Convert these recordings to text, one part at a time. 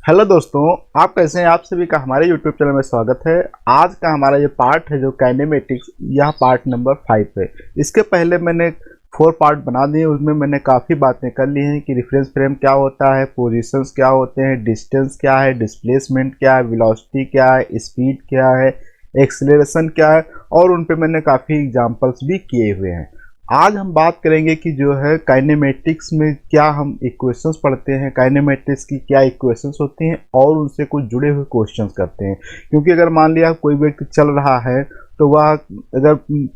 Hello दोस्तों, आप कैसे हैं। आप सभी का हमारे यूट्यूब चैनल में स्वागत है। आज का हमारा ये पार्ट है जो काइनेमेटिक्स, यह पार्ट नंबर 5 है। इसके पहले मैंने 4 पार्ट बना दिए, उसमें मैंने काफ़ी बातें कर ली हैं कि रेफरेंस फ्रेम क्या होता है, पोजीशंस क्या होते हैं, डिस्टेंस क्या है, डिस्प्लेसमेंट क्या है, वेलोसिटी क्या है, स्पीड क्या है, एक्सेलरेशन क्या है, और उन पे मैंने काफ़ी एग्जांपल्स भी किए हुए हैं। आज हम बात करेंगे कि जो है काइनेमेटिक्स में क्या हम इक्वेशंस पढ़ते हैं, काइनेमेटिक्स की क्या इक्वेशंस होती हैं और उनसे कुछ जुड़े हुए क्वेश्चंस करते हैं। क्योंकि अगर मान लिया कोई व्यक्ति चल रहा है तो वह अगर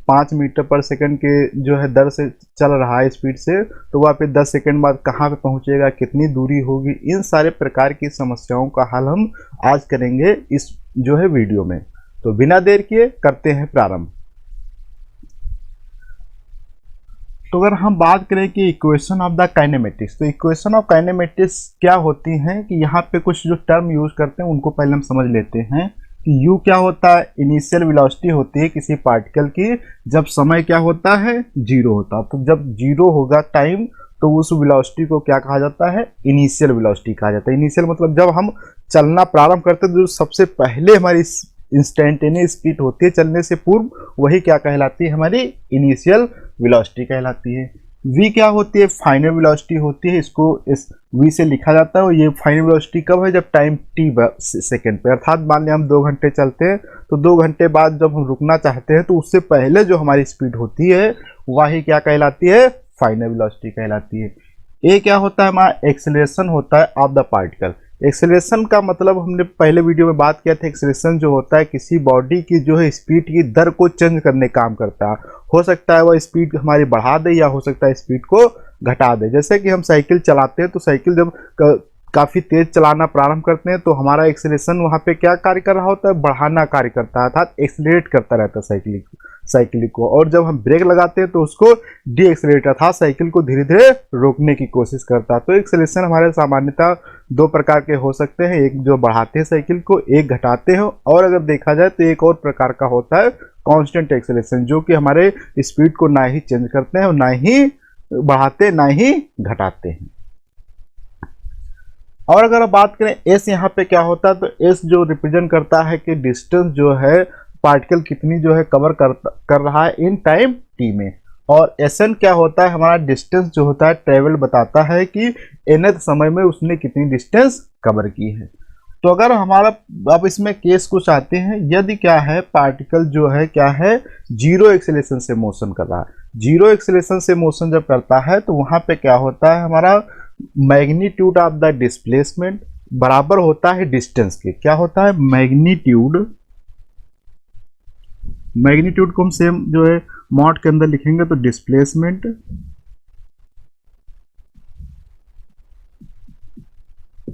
5 मीटर पर सेकंड के जो है दर से चल रहा है स्पीड से, तो वह फिर 10 सेकंड बाद कहाँ पे पहुँचेगा, कितनी दूरी होगी, इन सारे प्रकार की समस्याओं का हल हम आज करेंगे इस जो है वीडियो में। तो बिना देर किए करते हैं प्रारंभ। तो अगर हम बात करें कि इक्वेशन ऑफ द काइनेमेटिक्स, तो इक्वेशन ऑफ काइनेमेटिक्स क्या होती हैं कि यहाँ पे कुछ जो टर्म यूज करते हैं उनको पहले हम समझ लेते हैं कि U क्या होता है। इनिशियल वेलोसिटी होती है किसी पार्टिकल की जब समय क्या होता है, जीरो होता है। तो जब जीरो होगा टाइम, तो उस वेलोसिटी को क्या कहा जाता है, इनिशियल वेलोसिटी कहा जाता है। इनिशियल मतलब जब हम चलना प्रारंभ करते हैं, जो सबसे पहले हमारी इंस्टेंटेनियस स्पीड होती है चलने से पूर्व, वही क्या कहलाती है, हमारी इनिशियल वेलोसिटी कहलाती है। v क्या होती है, फाइनल वेलोसिटी होती है। इसको इस v से लिखा जाता है। और ये फाइनल वेलोसिटी कब है, जब टाइम t सेकेंड पे, अर्थात मान लिया हम 2 घंटे चलते हैं तो 2 घंटे बाद जब हम रुकना चाहते हैं तो उससे पहले जो हमारी स्पीड होती है वही क्या कहलाती है, फाइनल वेलोसिटी कहलाती है। ए क्या होता है, हमारा एक्सेलरेशन होता है ऑफ द पार्टिकल। एक्सेलरेशन का मतलब हमने पहले वीडियो में बात किया था, एक्सेलरेशन जो होता है किसी बॉडी की जो है स्पीड की दर को चेंज करने काम करता है। हो सकता है वह स्पीड हमारी बढ़ा दे या हो सकता है स्पीड को घटा दे। जैसे कि हम साइकिल चलाते हैं तो साइकिल जब काफ़ी तेज चलाना प्रारंभ करते हैं तो हमारा एक्सेलरेशन वहाँ पे क्या कार्य कर रहा होता है, बढ़ाना कार्य करता है, अर्थात एक्सेलरेट करता रहता है साइकिल को। और जब हम ब्रेक लगाते हैं तो उसको डी एक्सेलरेट, अर्थात साइकिल को धीरे धीरे रोकने की कोशिश करता है। तो एक्सेलरेशन हमारे सामान्यतः 2 प्रकार के हो सकते हैं, एक जो बढ़ाते हैं साइकिल को, एक घटाते हैं। और अगर देखा जाए तो एक और प्रकार का होता है कांस्टेंट एक्सेलरेशन, जो कि हमारे स्पीड को ना ही चेंज करते हैं और ना ही बढ़ाते ना ही घटाते हैं। और अगर बात करें एस, यहाँ पे क्या होता है, तो एस जो रिप्रेजेंट करता है कि डिस्टेंस जो है पार्टिकल कितनी जो है कवर कर रहा है इन टाइम टी में। और एस एन क्या होता है, हमारा डिस्टेंस जो होता है ट्रेवल बताता है कि nth समय में उसने कितनी डिस्टेंस कवर की है। तो अगर हमारा अब इसमें केस कुछ आते हैं, यदि क्या है पार्टिकल जो है क्या है, जीरो एक्सेलरेशन से मोशन कर रहा है। जीरो एक्सेलरेशन से मोशन जब करता है तो वहाँ पे क्या होता है, हमारा मैग्नीट्यूड ऑफ द डिस्प्लेसमेंट बराबर होता है डिस्टेंस के। क्या होता है, मैग्नीट्यूड को हम सेम जो है मॉड के अंदर लिखेंगे तो डिस्प्लेसमेंट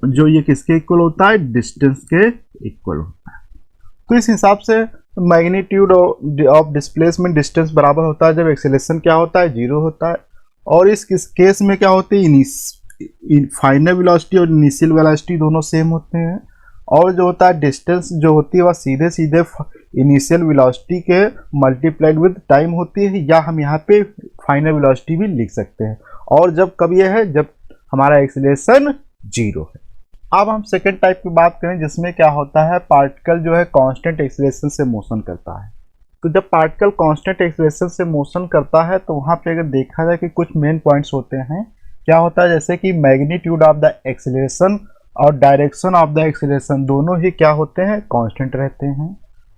जो ये किसके इक्वल होता है, डिस्टेंस के इक्वल होता है। तो इस हिसाब से मैग्नीट्यूड ऑफ डिस्प्लेसमेंट डिस्टेंस बराबर होता है जब एक्सेलरेशन क्या होता है, जीरो होता है। और इस केस में क्या होती है, फाइनल वेलोसिटी और इनिशियल वेलोसिटी दोनों सेम होते हैं। और जो होता है डिस्टेंस जो होती है वह सीधे सीधे इनिशियल वेलोसिटी के मल्टीप्लाइड विद टाइम होती है, या हम यहाँ पे फाइनल वेलोसिटी भी लिख सकते हैं। और जब कब यह है, जब हमारा एक्सेलरेशन जीरो है। अब हम सेकेंड टाइप की बात करें जिसमें क्या होता है, पार्टिकल जो है कांस्टेंट एक्सेलरेशन से मोशन करता है। तो जब पार्टिकल कांस्टेंट एक्सेलरेशन से मोशन करता है तो वहाँ पे अगर देखा जाए कि कुछ मेन पॉइंट्स होते हैं। क्या होता है, जैसे कि मैग्नीट्यूड ऑफ द एक्सेलरेशन और डायरेक्शन ऑफ द एक्सेलरेशन दोनों ही क्या होते हैं, कांस्टेंट रहते हैं।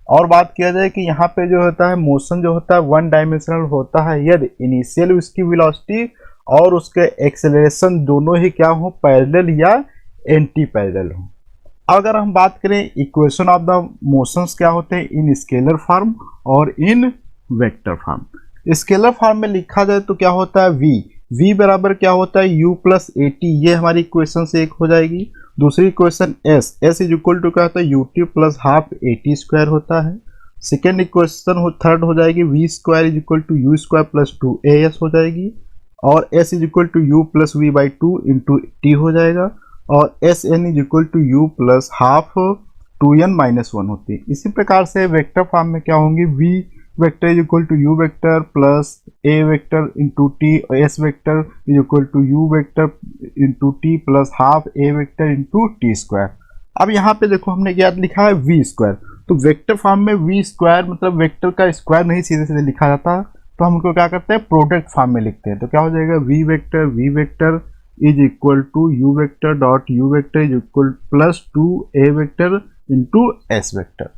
और बात किया जाए कि यहाँ पे जो होता है मोशन जो होता है 1 डायमेंशनल होता है यदि इनिशियल उसकी वेलोसिटी और उसके एक्सेलरेशन दोनों ही क्या हो, पैरेलल या एंटी पैरेलल हो। अगर हम बात करें इक्वेशन ऑफ द मोशंस क्या होते हैं, इन स्केलर फॉर्म और इन वेक्टर फॉर्म। स्केलर फॉर्म में लिखा जाए तो क्या होता है, v बराबर क्या होता है, u प्लस ए टी, ये हमारी इक्वेशन से एक हो जाएगी। दूसरी equation s is equal to क्या होता है, ut plus half a t square होता है। सेकेंड इक्वेशन थर्ड हो जाएगी v square is equal to u square plus 2as हो जाएगी। और s is equal to u plus v by 2 into t हो जाएगा। और s n is equal to u plus half 2n minus 1 होती है। इसी प्रकार से वेक्टर फॉर्म में क्या होंगी, v vector is equal to u vector plus a vector into t, s vector is equal to u vector into t plus half a vector into t square. अब यहाँ पे देखो हमने क्या लिखा है वी स्क्वायर, तो वेक्टर फॉर्म में वी स्क्वायर मतलब वेक्टर का स्क्वायर नहीं सीधे सीधे लिखा जाता, तो हम उनको क्या करते हैं प्रोडक्ट फॉर्म में लिखते हैं। तो क्या हो जाएगा v vector is equal to u vector dot u vector is equal plus two a vector into s vector.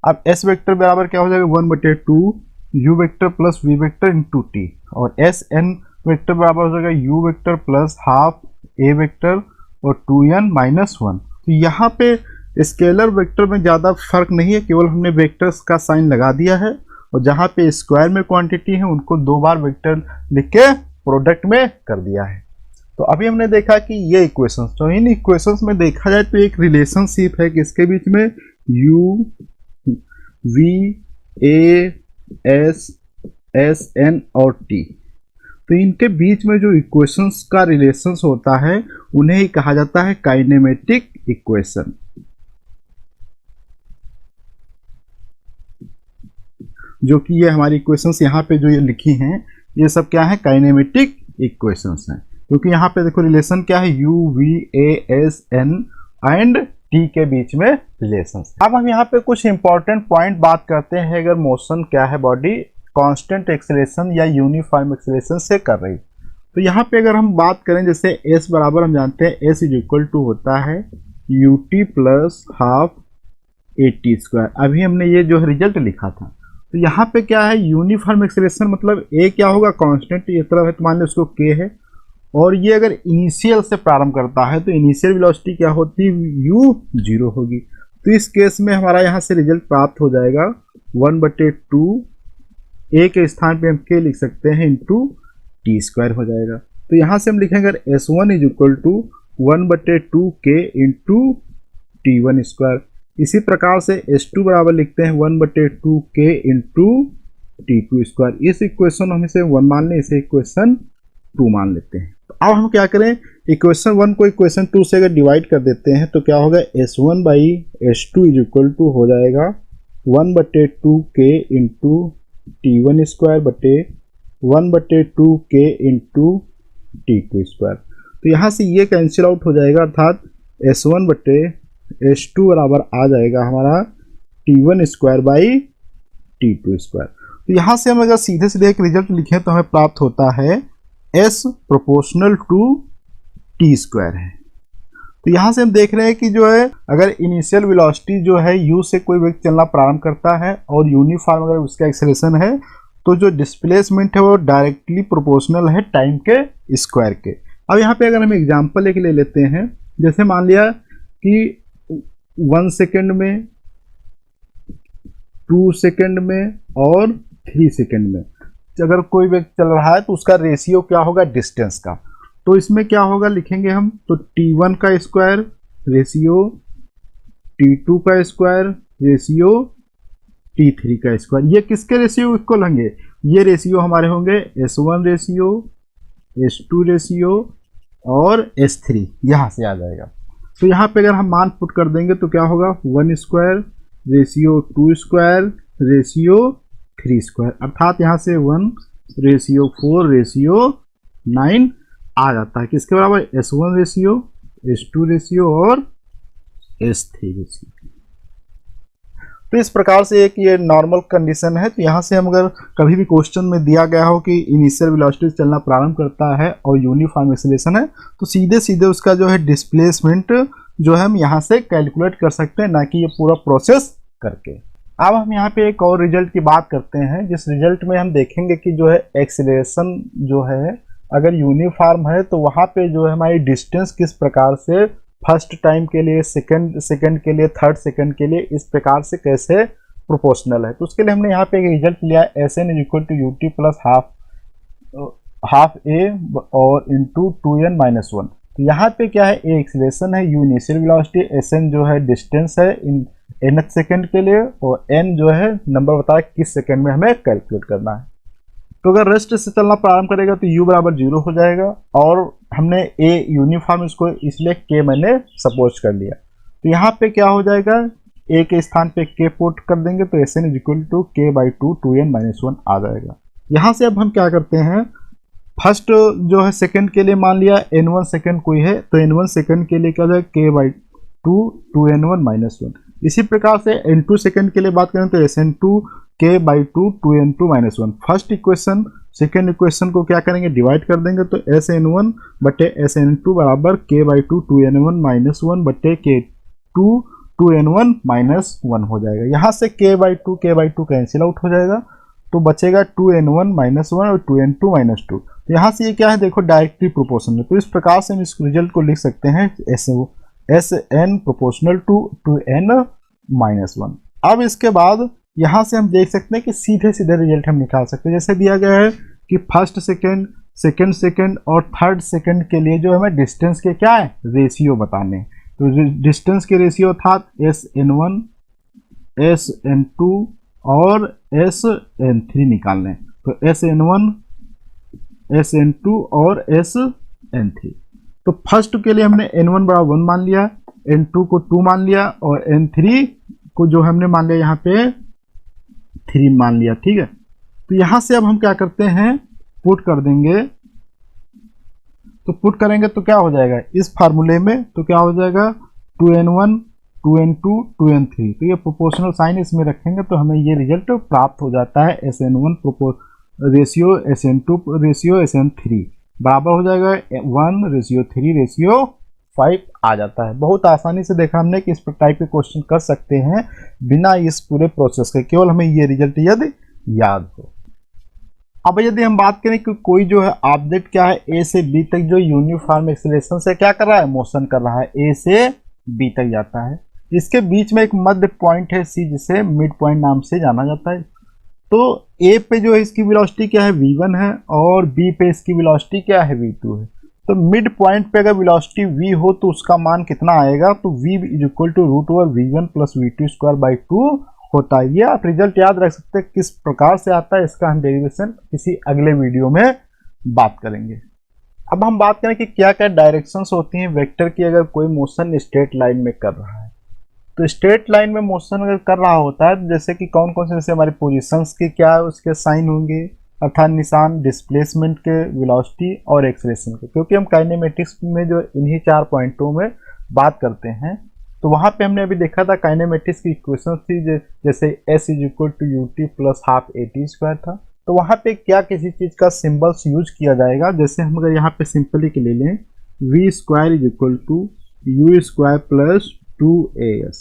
अब एस वेक्टर बराबर क्या हो जाएगा 1/2 u vector plus v vector into t, और एस एन वेक्टर बराबर हो जाएगा u vector plus half a vector और 2n-1। तो यहाँ पे स्केलर वेक्टर में ज़्यादा फर्क नहीं है, केवल हमने वेक्टर्स का साइन लगा दिया है, और जहाँ पे स्क्वायर में क्वांटिटी है उनको 2 बार वेक्टर लिख के प्रोडक्ट में कर दिया है। तो अभी हमने देखा कि ये इक्वेशंस, तो इन इक्वेशंस में देखा जाए तो एक रिलेशनशिप है किसके बीच में, u v a s s n और टी। तो इनके बीच में जो इक्वेशंस का रिलेशंस होता है उन्हें ही कहा जाता है काइनेमेटिक इक्वेशन। जो कि ये हमारी इक्वेशंस यहाँ पे जो ये लिखी हैं ये सब क्या है, काइनेमेटिक इक्वेशंस हैं, क्योंकि यहाँ पे देखो रिलेशन क्या है, u v a s n and t के बीच में रिलेशन। अब हम यहाँ पे कुछ इंपॉर्टेंट पॉइंट बात करते हैं। अगर मोशन क्या है, बॉडी कांस्टेंट एक्सेलरेशन या यूनिफॉर्म एक्सेलरेशन से कर रही, तो यहाँ पे अगर हम बात करें जैसे एस बराबर हम जानते हैं एस इज इक्वल टू होता है U T plus half a t square. अभी हमने ये जो है रिजल्ट लिखा था, तो यहाँ पे क्या है यूनिफॉर्म एक्सेलरेशन मतलब ए क्या होगा कांस्टेंट, ये तरफ है तो मान लो उसको के है, और ये अगर इनिशियल से प्रारंभ करता है तो इनिशियल वेलोसिटी क्या होती है, यू 0 होगी। तो इस केस में हमारा यहाँ से रिजल्ट प्राप्त हो जाएगा 1/2 ए के स्थान पे हम के लिख सकते हैं इंटू टी स्क्वायर हो जाएगा। तो यहाँ से हम लिखेंगे S1 इज इक्वल टू 1/2 के इंटू T1 स्क्वायर। इसी प्रकार से S2 बराबर लिखते हैं 1/2 के इंटू T2 स्क्वायर। इस इक्वेशन हम इसे 1 मान लें, इसे इक्वेशन 2 मान लेते हैं। तो अब हम क्या करें, इक्वेशन 1 को इक्वेशन 2 से अगर डिवाइड कर देते हैं तो क्या होगा, S1 by S2 is equal to हो जाएगा 1/2 के इंटू T1 स्क्वायर बटे 1/2 के इंटू T2 स्क्वायर। तो यहाँ से ये कैंसिल आउट हो जाएगा, अर्थात S1 बटे S2 बराबर आ जाएगा हमारा T1 square by T2 square. तो यहाँ से हम अगर सीधे सीधे एक रिजल्ट लिखें तो हमें प्राप्त होता है S proportional to T square है। तो यहाँ से हम देख रहे हैं कि जो है अगर इनिशियल वेलोसिटी जो है u से कोई व्यक्ति चलना प्रारंभ करता है और यूनिफॉर्म अगर उसका एक्सेलरेशन है तो जो डिस्प्लेसमेंट है वो डायरेक्टली प्रोपोर्शनल है टाइम के स्क्वायर के। अब यहाँ पे अगर हम एग्जांपल एक ले लेते हैं, जैसे मान लिया कि 1 सेकेंड में, 2 सेकेंड में और 3 सेकेंड में अगर कोई व्यक्ति चल रहा है तो उसका रेशियो क्या होगा डिस्टेंस का। तो इसमें क्या होगा लिखेंगे हम, तो T1 का स्क्वायर रेशियो T2 का स्क्वायर रेशियो T3 का स्क्वायर। ये किसके रेशियो इक्वल होंगे, ये रेशियो हमारे होंगे S1 रेशियो, S2 रेशियो और S3, यहाँ से आ जाएगा। तो यहाँ पे अगर हम मान पुट कर देंगे तो क्या होगा 1 square ratio 2 square ratio 3 square, अर्थात यहाँ से 1 रेशियो 4 रेशियो 9 आ जाता है, किसके बराबर, S1 रेशियो, S2 रेशियो और S3 रेशियो। तो इस प्रकार से एक ये नॉर्मल कंडीशन है। तो यहाँ से हम अगर कभी भी क्वेश्चन में दिया गया हो कि इनिशियल वेलोसिटी से चलना प्रारंभ करता है और यूनिफॉर्म एक्सेलरेशन है, तो सीधे सीधे उसका जो है डिस्प्लेसमेंट जो है हम यहाँ से कैलकुलेट कर सकते हैं, ना कि ये पूरा प्रोसेस करके। अब हम यहाँ पे एक और रिजल्ट की बात करते हैं, जिस रिजल्ट में हम देखेंगे कि जो है एक्सेलरेशन जो है अगर यूनिफॉर्म है तो वहाँ पे जो है हमारी डिस्टेंस किस प्रकार से फर्स्ट टाइम के लिए, सेकंड के लिए, थर्ड सेकंड के लिए इस प्रकार से कैसे प्रोपोर्शनल है। तो उसके लिए हमने यहाँ पे एक रिजल्ट लिया Sn is equal to ut plus half a और इंटू 2n-1। तो यहाँ पे क्या है, ए एक्सेलरेशन है, यू इनिशियल वेलोसिटी, Sn जो है डिस्टेंस है इन nth सेकंड के लिए, और n जो है नंबर बताया किस सेकंड में हमें कैलकुलेट करना है। तो अगर रेस्ट से चलना प्रारंभ करेगा तो u बराबर 0 हो जाएगा, और हमने a यूनिफॉर्म इसको इसलिए k मैंने सपोज कर लिया। तो यहाँ पे क्या हो जाएगा, a के स्थान पे k पुट कर देंगे तो Sn is equal to k/2 2n-1 आ जाएगा। यहाँ से अब हम क्या करते हैं, फर्स्ट जो है सेकंड के लिए मान लिया n1 सेकंड कोई है, तो n1 सेकंड के लिए क्या हो जाएगा 2n1 -1। इसी प्रकार से n2 सेकेंड के लिए बात करें तो Sn2k/2 2n2 -1। First equation second equation को क्या करेंगे, डिवाइड कर देंगे, तो Sn1 बटे Sn2 बराबर k/2 2n1 -1 बटे k2 2n1 -1 हो जाएगा। यहाँ से k/2 कैंसिल आउट हो जाएगा, तो बचेगा 2n1 -1 और 2n2 -2। तो यहाँ से ये क्या है, देखो डायरेक्टली प्रोपोर्शनल। तो इस प्रकार से हम इस रिजल्ट को लिख सकते हैं Sn प्रोपोर्शनल टू 2n-1। अब इसके बाद यहाँ से हम देख सकते हैं कि सीधे सीधे रिजल्ट हम निकाल सकते हैं। जैसे दिया गया है कि फर्स्ट सेकेंड, सेकेंड सेकेंड और थर्ड सेकेंड के लिए जो हमें डिस्टेंस के क्या है, रेशियो बताने। तो डिस्टेंस के रेशियो था Sn1, Sn2 और Sn3 निकालने। तो Sn1, Sn2 और Sn3। तो फर्स्ट के लिए हमने n1 बराबर 1 मान लिया, n2 को 2 मान लिया और n3 को जो हमने मान लिया यहाँ पे 3 मान लिया, ठीक है। तो यहाँ से अब हम क्या करते हैं, पुट कर देंगे। तो पुट करेंगे तो क्या हो जाएगा इस फार्मूले में, तो क्या हो जाएगा 2n1 2n2 2n3। तो ये प्रोपोर्शनल साइन इसमें रखेंगे तो हमें ये रिजल्ट प्राप्त हो जाता है। Sn1 ratio Sn2 ratio Sn3 बराबर हो जाएगा 1:3:5 आ जाता है। बहुत आसानी से देखा हमने कि इस टाइप के क्वेश्चन कर सकते हैं बिना इस पूरे प्रोसेस के, केवल हमें ये रिजल्ट यदि याद हो। अब यदि हम बात करें कि कोई जो है ऑब्जेक्ट क्या है ए से बी तक जो यूनिफॉर्म एक्सीलरेशन से क्या कर रहा है, मोशन कर रहा है, ए से बी तक जाता है। इसके बीच में एक मध्य पॉइंट है सी, जिसे मिड पॉइंट नाम से जाना जाता है। तो ए पे जो है इसकी वेलोसिटी क्या है, v1 है, और बी पे इसकी वेलोसिटी क्या है, v2 है। तो मिड पॉइंट पे अगर वेलोसिटी v हो तो उसका मान कितना आएगा, तो v = √v1 + v2² 2 होता है। ये आप रिजल्ट याद रख सकते हैं। किस प्रकार से आता है इसका हम डेरिवेशन किसी अगले वीडियो में बात करेंगे। अब हम बात करें कि क्या क्या डायरेक्शंस होती हैं वेक्टर की अगर कोई मोशन स्ट्रेट लाइन में कर रहा है। तो स्ट्रेट लाइन में मोशन अगर कर रहा होता है तो जैसे कि कौन कौन से, जैसे हमारी पोजीशंस के क्या उसके साइन होंगे, अर्थात निशान डिस्प्लेसमेंट के, वेलोसिटी और एक्सेलरेशन के। क्योंकि हम काइनेमेटिक्स में जो इन्हीं 4 पॉइंटों में बात करते हैं, तो वहाँ पे हमने अभी देखा था काइनेमेटिक्स की इक्वेशन थी जैसे S = ut + ½ at² था। तो वहाँ पे क्या किसी चीज़ का सिंबल्स यूज किया जाएगा। जैसे हम अगर यहाँ पे सिंपली के ले लें v² = u² + 2as,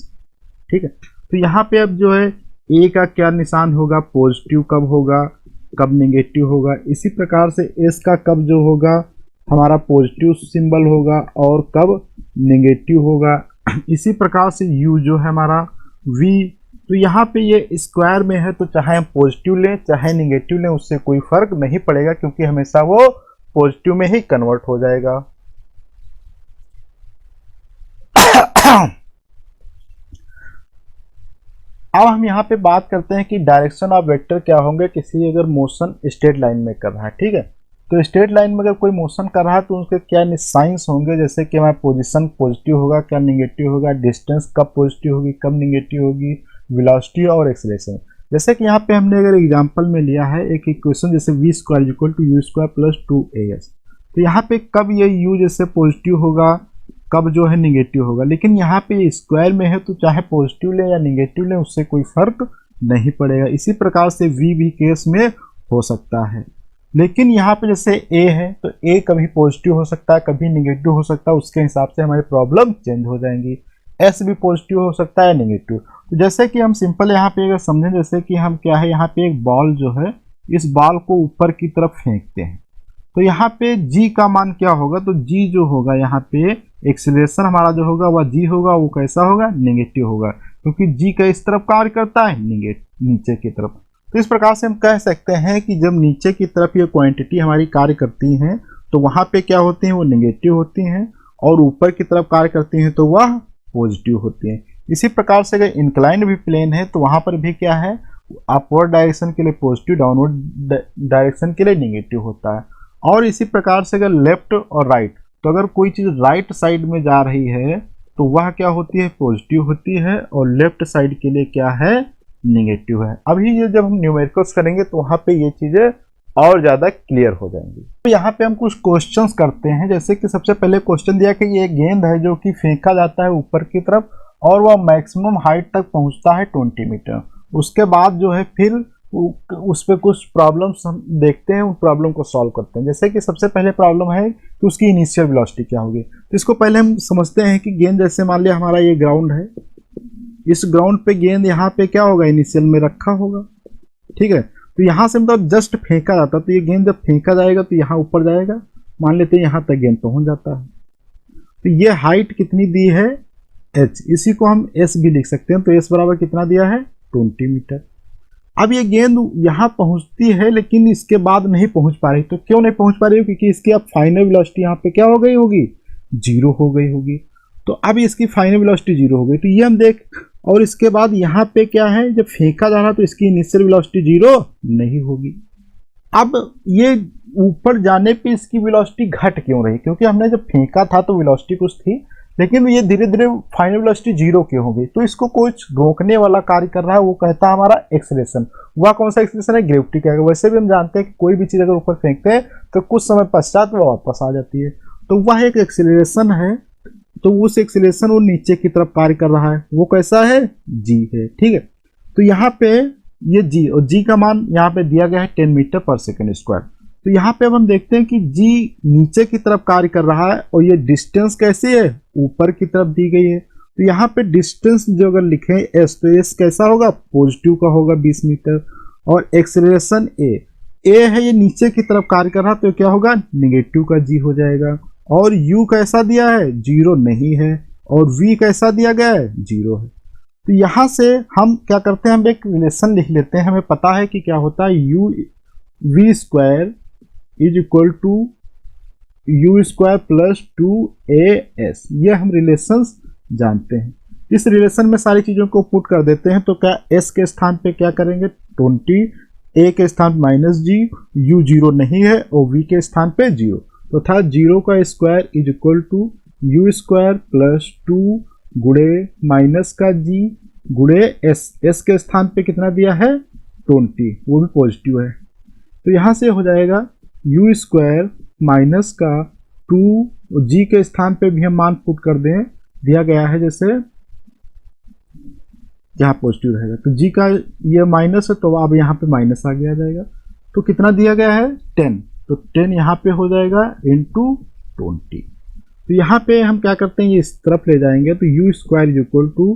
ठीक है। तो यहाँ पे अब जो है a का क्या निशान होगा, पॉजिटिव कब होगा, कब नेगेटिव होगा। इसी प्रकार से s का कब जो होगा हमारा पॉजिटिव सिंबल होगा और कब नेगेटिव होगा। इसी प्रकार से u जो है हमारा v, तो यहाँ पे ये स्क्वायर में है तो चाहे हम पॉजिटिव लें चाहे नेगेटिव लें उससे कोई फर्क नहीं पड़ेगा, क्योंकि हमेशा वो पॉजिटिव में ही कन्वर्ट हो जाएगा। अब हम यहाँ पे बात करते हैं कि डायरेक्शन ऑफ वेक्टर क्या होंगे किसी अगर मोशन स्ट्रेट लाइन में कर रहा है, ठीक है। तो स्ट्रेट लाइन में अगर कोई मोशन कर रहा है तो उसके क्या साइंस होंगे, जैसे कि हमारा पोजीशन पॉजिटिव होगा, क्या नेगेटिव होगा, डिस्टेंस कब पॉजिटिव होगी कब नेगेटिव होगी, वेलोसिटी और एक्सेलरेशन। जैसे कि यहाँ पे हमने अगर एग्जांपल में लिया है एक इक्वेशन जैसे v² = u² + 2as। तो यहाँ पे कब ये u जैसे पॉजिटिव होगा कब जो है नेगेटिव होगा, लेकिन यहाँ पे स्क्वायर में है तो चाहे पॉजिटिव लें या नेगेटिव लें उससे कोई फर्क नहीं पड़ेगा। इसी प्रकार से v भी केस में हो सकता है, लेकिन यहाँ पे जैसे a है तो a कभी पॉजिटिव हो सकता है कभी नेगेटिव हो सकता है, उसके हिसाब से हमारी प्रॉब्लम चेंज हो जाएंगी। s भी पॉजिटिव हो सकता है नेगेटिव। तो जैसे कि हम सिंपल यहाँ पे अगर समझें, जैसे कि हम क्या है यहाँ पे एक बॉल जो है इस बॉल को ऊपर की तरफ फेंकते हैं, तो यहाँ पे g का मान क्या होगा, तो g जो होगा यहाँ पे एक्सीलरेशन हमारा जो होगा वह g होगा, वो कैसा होगा, नेगेटिव होगा, क्योंकि g का इस तरफ कार्य करता है नीचे की तरफ। तो इस प्रकार से हम कह सकते हैं कि जब नीचे की तरफ ये क्वांटिटी हमारी कार्य करती हैं तो वहाँ पे क्या होती हैं, वो नेगेटिव होती हैं, और ऊपर की तरफ कार्य करती हैं तो वह पॉजिटिव होती हैं। इसी प्रकार से अगर इंक्लाइंड भी प्लेन है तो वहाँ पर भी क्या है, अपवर्ड डायरेक्शन के लिए पॉजिटिव, डाउनवर्ड डायरेक्शन के लिए नेगेटिव होता है। और इसी प्रकार से अगर लेफ्ट और राइट, तो अगर कोई चीज़ राइट साइड में जा रही है तो वह क्या होती है, पॉजिटिव होती है, और लेफ्ट साइड के लिए क्या है, नेगेटिव है। अभी ये जब हम न्यूमेरिकल्स करेंगे तो वहाँ पे ये चीज़ें और ज़्यादा क्लियर हो जाएंगी। तो यहाँ पे हम कुछ क्वेश्चंस करते हैं, जैसे कि सबसे पहले क्वेश्चन दिया कि ये गेंद है जो कि फेंका जाता है ऊपर की तरफ और वह मैक्सिमम हाइट तक पहुँचता है 20 मीटर। उसके बाद जो है फिर उस पर कुछ प्रॉब्लम्स हम देखते हैं, उन प्रॉब्लम को सॉल्व करते हैं। जैसे कि सबसे पहले प्रॉब्लम है कि उसकी इनिशियल वेलोसिटी क्या होगी। तो इसको पहले हम समझते हैं कि गेंद, जैसे मान लिया हमारा ये ग्राउंड है, इस ग्राउंड पे गेंद यहाँ पे क्या होगा, इनिशियल में रखा होगा, ठीक है। तो यहाँ से मतलब जस्ट फेंका जाता है, तो ये गेंद जब फेंका जाएगा तो यहाँ ऊपर जाएगा, मान लेते हैं यहाँ तक गेंद पहुँच जाता है। तो ये हाइट कितनी दी है, h, इसी को हम s भी लिख सकते हैं। तो s बराबर कितना दिया है, 20 मीटर। अब ये गेंद यहाँ पहुँचती है लेकिन इसके बाद नहीं पहुँच पा रही। तो क्यों नहीं पहुँच पा रही, क्योंकि इसकी अब फाइनल वेलोसिटी यहाँ पे क्या हो गई होगी, 0 हो गई होगी। तो अब इसकी फाइनल वेलोसिटी 0 हो गई, तो ये हम देख, और इसके बाद यहाँ पे क्या है, जब फेंका जा रहा तो इसकी इनिशियल वेलोसिटी 0 नहीं होगी। अब ये ऊपर जाने पे इसकी वेलोसिटी घट क्यों रही, क्योंकि हमने जब फेंका था तो वेलोसिटी कुछ थी, लेकिन ये धीरे धीरे फाइनल वेलोसिटी 0 क्यों हो गई। तो इसको कुछ रोकने वाला कार्य कर रहा है, वो कहता है हमारा एक्सेलरेशन। वह कौन सा एक्सेलरेशन है, ग्रेविटी का। वैसे भी हम जानते हैं कि कोई भी चीज़ अगर ऊपर फेंकते हैं तो कुछ समय पश्चात वो वापस आ जाती है, तो वह एक एक्सेलरेशन है। तो उस एक्सेलरेशन वो नीचे की तरफ कार्य कर रहा है, वो कैसा है, g है, ठीक है। तो यहाँ पे ये g, और g का मान यहाँ पे दिया गया है 10 मीटर पर सेकेंड स्क्वायर। तो यहाँ पे अब हम देखते हैं कि g नीचे की तरफ कार्य कर रहा है और ये डिस्टेंस कैसी है, ऊपर की तरफ दी गई है। तो यहाँ पे डिस्टेंस जो अगर लिखें s, तो s कैसा होगा, पॉजिटिव का होगा 20 मीटर। और एक्सेलरेशन a है, ये नीचे की तरफ कार्य कर रहा है, तो क्या होगा, निगेटिव का g हो जाएगा। और u कैसा दिया है, 0 नहीं है, और v कैसा दिया गया है, 0 है। तो यहाँ से हम क्या करते हैं, हम एक रिलेशन लिख लेते हैं। हमें पता है कि क्या होता है, u v square is equal to u square plus 2as, ये हम रिलेशंस जानते हैं। इस रिलेशन में सारी चीज़ों को पुट कर देते हैं, तो क्या s के स्थान पे क्या करेंगे, 20, a के स्थान -g, u 0 नहीं है, और v के स्थान पे 0, तो था 0 का square is equal to u square plus 2 गुड़े माइनस का g गुड़े s के स्थान पे कितना दिया है, 20, वो भी पॉजिटिव है। तो यहाँ से हो जाएगा u स्क्वायर माइनस का 2, g के स्थान पे भी हम मान पुट कर दें, दिया गया है जैसे यहाँ पॉजिटिव रहेगा, तो g का ये माइनस है, तो अब यहाँ पे माइनस आगे आ जाएगा। तो कितना दिया गया है, 10, तो 10 यहाँ पे हो जाएगा इंटू 20। तो यहाँ पे हम क्या करते हैं, ये इस तरफ ले जाएंगे, तो u square is equal to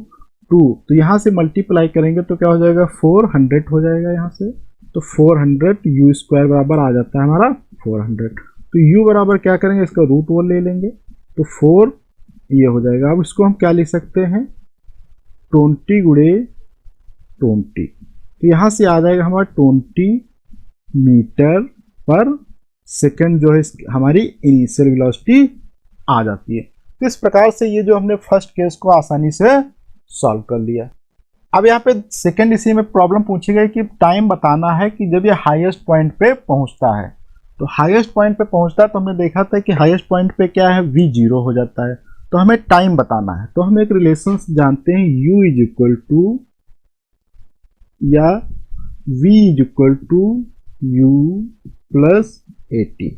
2, तो यहाँ से मल्टीप्लाई करेंगे तो क्या हो जाएगा, 400 हो जाएगा यहाँ से। तो 400 u स्क्वायर बराबर आ जाता है हमारा 400। तो u बराबर क्या करेंगे, इसका रूट 1 ले लेंगे, तो 4 ये हो जाएगा। अब इसको हम क्या लिख सकते हैं, 20 गुड़े 20, तो यहाँ से आ जाएगा हमारा 20 मीटर पर सेकेंड, जो है हमारी इनिशियल वेलोसिटी आ जाती है। तो इस प्रकार से ये जो हमने फर्स्ट केस को आसानी से सॉल्व कर लिया। अब यहाँ पे सेकेंड इसी में प्रॉब्लम पूछी गई कि टाइम बताना है कि जब ये हाईएस्ट पॉइंट पे पहुँचता है। तो हाईएस्ट पॉइंट पे पहुँचता है, तो हमने देखा था कि हाईएस्ट पॉइंट पे क्या है, v 0 हो जाता है। तो हमें टाइम बताना है, तो हम एक रिलेशन जानते हैं, u इज इक्वल टू या v is equal to u plus 80।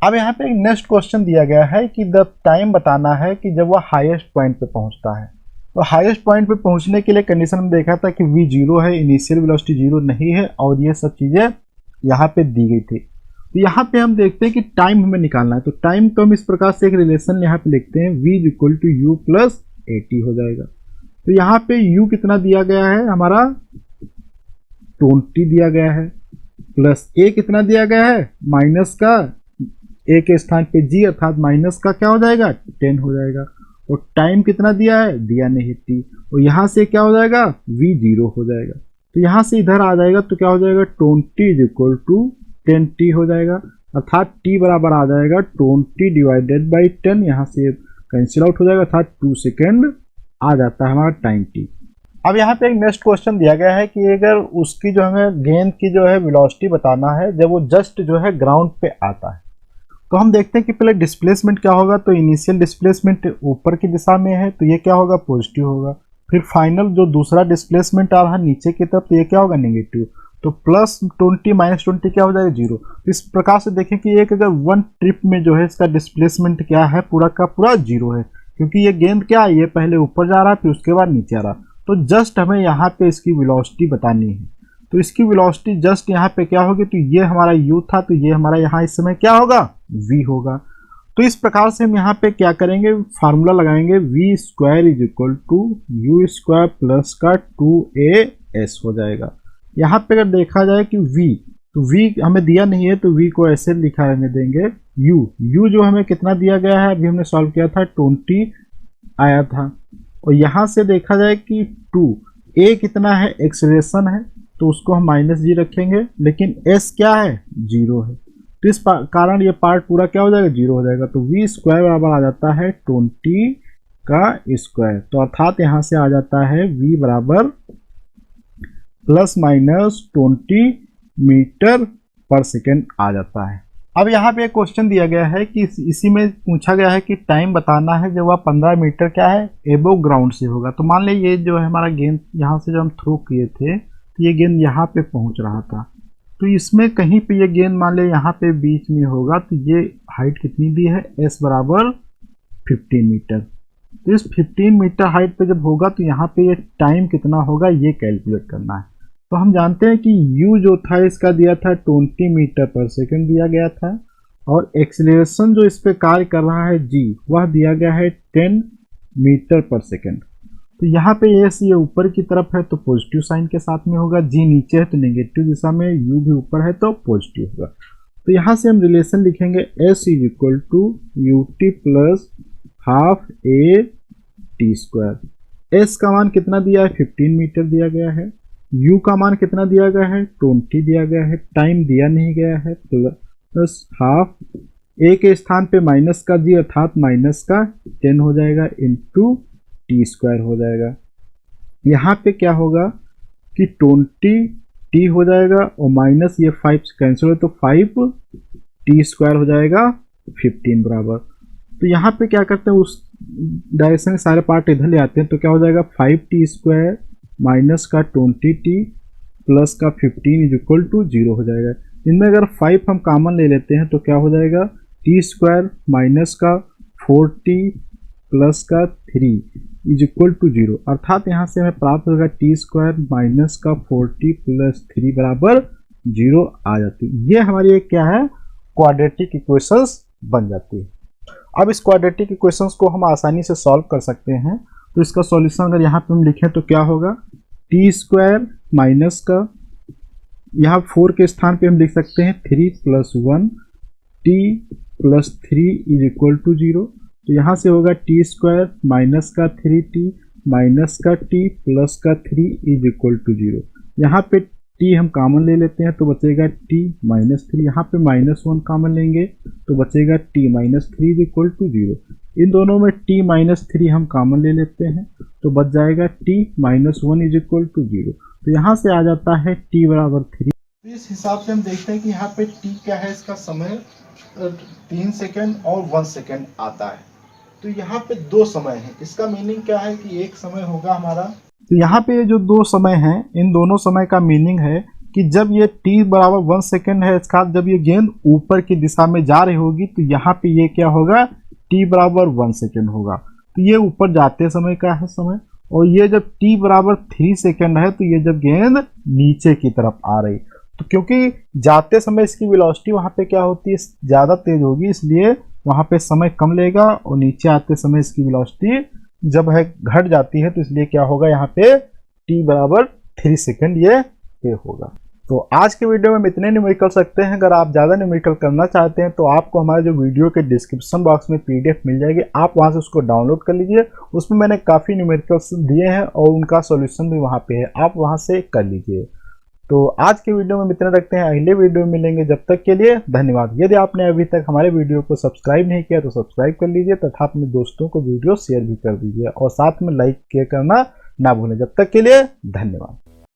अब यहाँ पे एक नेक्स्ट क्वेश्चन दिया गया है कि द टाइम बताना है कि जब वह हाईएस्ट पॉइंट पे पहुँचता है। तो हाईएस्ट पॉइंट पे पहुँचने के लिए कंडीशन में देखा था कि v 0 है, इनिशियल वेलोसिटी 0 नहीं है, और ये सब चीज़ें यहाँ पे दी गई थी। तो यहाँ पे हम देखते हैं कि टाइम हमें निकालना है। तो टाइम को हम इस प्रकार से एक रिलेशन यहाँ पे लिखते हैं, v is equal to u plus 80 हो जाएगा। तो यहाँ पे u कितना दिया गया है, हमारा 20 दिया गया है, प्लस a कितना दिया गया है, माइनस का a के स्थान पे g अर्थात माइनस का क्या हो जाएगा, 10 हो जाएगा। और टाइम कितना दिया है, दिया नहीं t, और यहाँ से क्या हो जाएगा, v 0 हो जाएगा। तो यहाँ से इधर आ जाएगा, तो क्या हो जाएगा, 20 इज इक्वल टू 10t हो जाएगा, अर्थात t बराबर आ जाएगा 20 डिवाइडेड बाई 10, यहाँ से कैंसिल आउट हो जाएगा, अर्थात 2 सेकेंड आ जाता है हमारा टाइम t। अब यहाँ पे एक नेक्स्ट क्वेश्चन दिया गया है कि अगर उसकी जो हमें गेंद की जो है वेलोसिटी बताना है जब वो जस्ट जो है ग्राउंड पे आता है। तो हम देखते हैं कि पहले डिस्प्लेसमेंट क्या होगा, तो इनिशियल डिस्प्लेसमेंट ऊपर की दिशा में है, तो ये क्या होगा, पॉजिटिव होगा। फिर फाइनल जो दूसरा डिस्प्लेसमेंट आ रहा है नीचे की तरफ, तो ये क्या होगा नेगेटिव, तो +20 -20 क्या हो जाएगा 0। तो इस प्रकार से देखें कि एक अगर वन ट्रिप में जो है इसका डिस्प्लेसमेंट क्या है पूरा का पूरा 0 है, क्योंकि ये गेंद क्या है, ये पहले ऊपर जा रहा है फिर उसके बाद नीचे आ रहा। तो जस्ट हमें यहाँ पे इसकी वेलोसिटी बतानी है, तो इसकी वेलोसिटी जस्ट यहाँ पे क्या होगी, तो ये हमारा u था, तो ये हमारा यहाँ इस समय क्या होगा v होगा। तो इस प्रकार से हम यहाँ पे क्या करेंगे, फार्मूला लगाएंगे v² = u² प्लस का 2as हो जाएगा। यहाँ पे अगर देखा जाए कि v, तो v हमें दिया नहीं है तो v को ऐसे लिखा रहने देंगे। u जो हमें कितना दिया गया है, अभी हमने सॉल्व किया था 20 आया था, और यहाँ से देखा जाए कि 2a कितना है, एक्सेलरेशन है, तो उसको हम -g रखेंगे, लेकिन s क्या है 0 है, तो इस कारण ये पार्ट पूरा क्या हो जाएगा 0 हो जाएगा। तो v² बराबर आ जाता है 20 का स्क्वायर, तो अर्थात यहाँ से आ जाता है v बराबर ±20 मीटर पर सेकेंड आ जाता है। अब यहाँ पे एक क्वेश्चन दिया गया है कि इसी में पूछा गया है कि टाइम बताना है जब वह 15 मीटर क्या है एबोव ग्राउंड से होगा। तो मान लीजिए ये जो है हमारा गेंद यहाँ से जब हम थ्रो किए थे तो ये गेंद यहाँ पे पहुँच रहा था, तो इसमें कहीं पे ये गेंद मान लीजिए यहाँ पे बीच में होगा, तो ये हाइट कितनी दी है s बराबर 15 मीटर। तो इस 15 मीटर हाइट पे जब होगा तो यहाँ पे ये टाइम कितना होगा ये कैलकुलेट करना है। तो हम जानते हैं कि u जो था इसका दिया था 20 मीटर पर सेकंड दिया गया था, और एक्सीलरेशन जो इस पे कार्य कर रहा है g वह दिया गया है 10 मीटर पर सेकंड। तो यहाँ पे s ये ऊपर की तरफ है तो पॉजिटिव साइन के साथ में होगा, g नीचे है तो नेगेटिव दिशा में, u भी ऊपर है तो पॉजिटिव होगा। तो यहाँ से हम रिलेशन लिखेंगे s = ut plus half a t²। s का मान कितना दिया है 15 मीटर दिया गया है, u का मान कितना दिया गया है 20 दिया गया है, टाइम दिया नहीं गया है, प्लस हाफ a के स्थान पे माइनस का g अर्थात माइनस का 10 हो जाएगा इंटू t² हो जाएगा। यहाँ पे क्या होगा कि 20t हो जाएगा और माइनस ये 5 कैंसिल हो तो 5t² हो जाएगा 15 बराबर। तो यहाँ पे क्या करते हैं उस डायरेक्शन में सारे पार्ट इधर ले आते हैं, तो क्या हो जाएगा 5t² माइनस का 20t प्लस का 15 = 0 हो जाएगा। इनमें अगर 5 हम कॉमन ले लेते हैं तो क्या हो जाएगा t² माइनस का 4t प्लस का 3 = 0, अर्थात यहाँ से हमें प्राप्त होगा t² माइनस का 4t प्लस 3 बराबर 0 आ जाती है। ये हमारी एक क्या है क्वाड्रेटिक इक्वेशंस बन जाती है। अब इस क्वाड्रेटिक इक्वेशंस को हम आसानी से सॉल्व कर सकते हैं। तो इसका सॉल्यूशन अगर यहाँ पे हम लिखें तो क्या होगा, t² माइनस का यहाँ 4 के स्थान पे हम लिख सकते हैं 3 + 1 t प्लस 3 = 0। तो यहाँ से होगा t² माइनस का 3t माइनस का t प्लस का 3 = 0। यहाँ पे t हम कॉमन ले लेते हैं तो बचेगा t -3, यहाँ पे -1 कॉमन लेंगे तो बचेगा t -3 = 0। इन दोनों में t -3 हम कॉमन ले लेते हैं तो बच जाएगा t -1 = 0। तो यहाँ से आ जाता है t बराबर 3। इस हिसाब से हम देखते हैं कि यहाँ पे t क्या है, इसका समय 3 सेकेंड और 1 सेकेंड आता है। तो यहाँ पे 2 समय है, इसका मीनिंग क्या है कि एक समय होगा हमारा, तो यहाँ पे जो 2 समय हैं इन दोनों समय का मीनिंग है कि जब ये t बराबर 1 सेकेंड है, इसका जब ये गेंद ऊपर की दिशा में जा रही होगी तो यहाँ पे ये क्या होगा t बराबर 1 सेकेंड होगा। तो ये ऊपर जाते समय का है समय, और ये जब t बराबर 3 सेकेंड है तो ये जब गेंद नीचे की तरफ आ रही, तो क्योंकि जाते समय इसकी वेलोसिटी वहाँ पे क्या होती है ज़्यादा तेज होगी, इसलिए वहाँ पे समय कम लेगा, और नीचे आते समय इसकी वेलोसिटी जब है घट जाती है तो इसलिए क्या होगा यहाँ पे t बराबर 3 सेकेंड ये पे होगा। तो आज के वीडियो में हम इतने न्यूमेरिकल सकते हैं। अगर आप ज़्यादा न्यूमेरिकल करना चाहते हैं तो आपको हमारे जो वीडियो के डिस्क्रिप्शन बॉक्स में PDF मिल जाएगी, आप वहां से उसको डाउनलोड कर लीजिए। उसमें मैंने काफ़ी न्यूमेरिकल्स दिए हैं और उनका सॉल्यूशन भी वहां पे है, आप वहां से कर लीजिए। तो आज के वीडियो में इतना रखते हैं, अगले वीडियो में मिलेंगे। जब तक के लिए धन्यवाद। यदि आपने अभी तक हमारे वीडियो को सब्सक्राइब नहीं किया तो सब्सक्राइब कर लीजिए तथा अपने दोस्तों को वीडियो शेयर भी कर दीजिए और साथ में लाइक करना ना भूलें। जब तक के लिए धन्यवाद।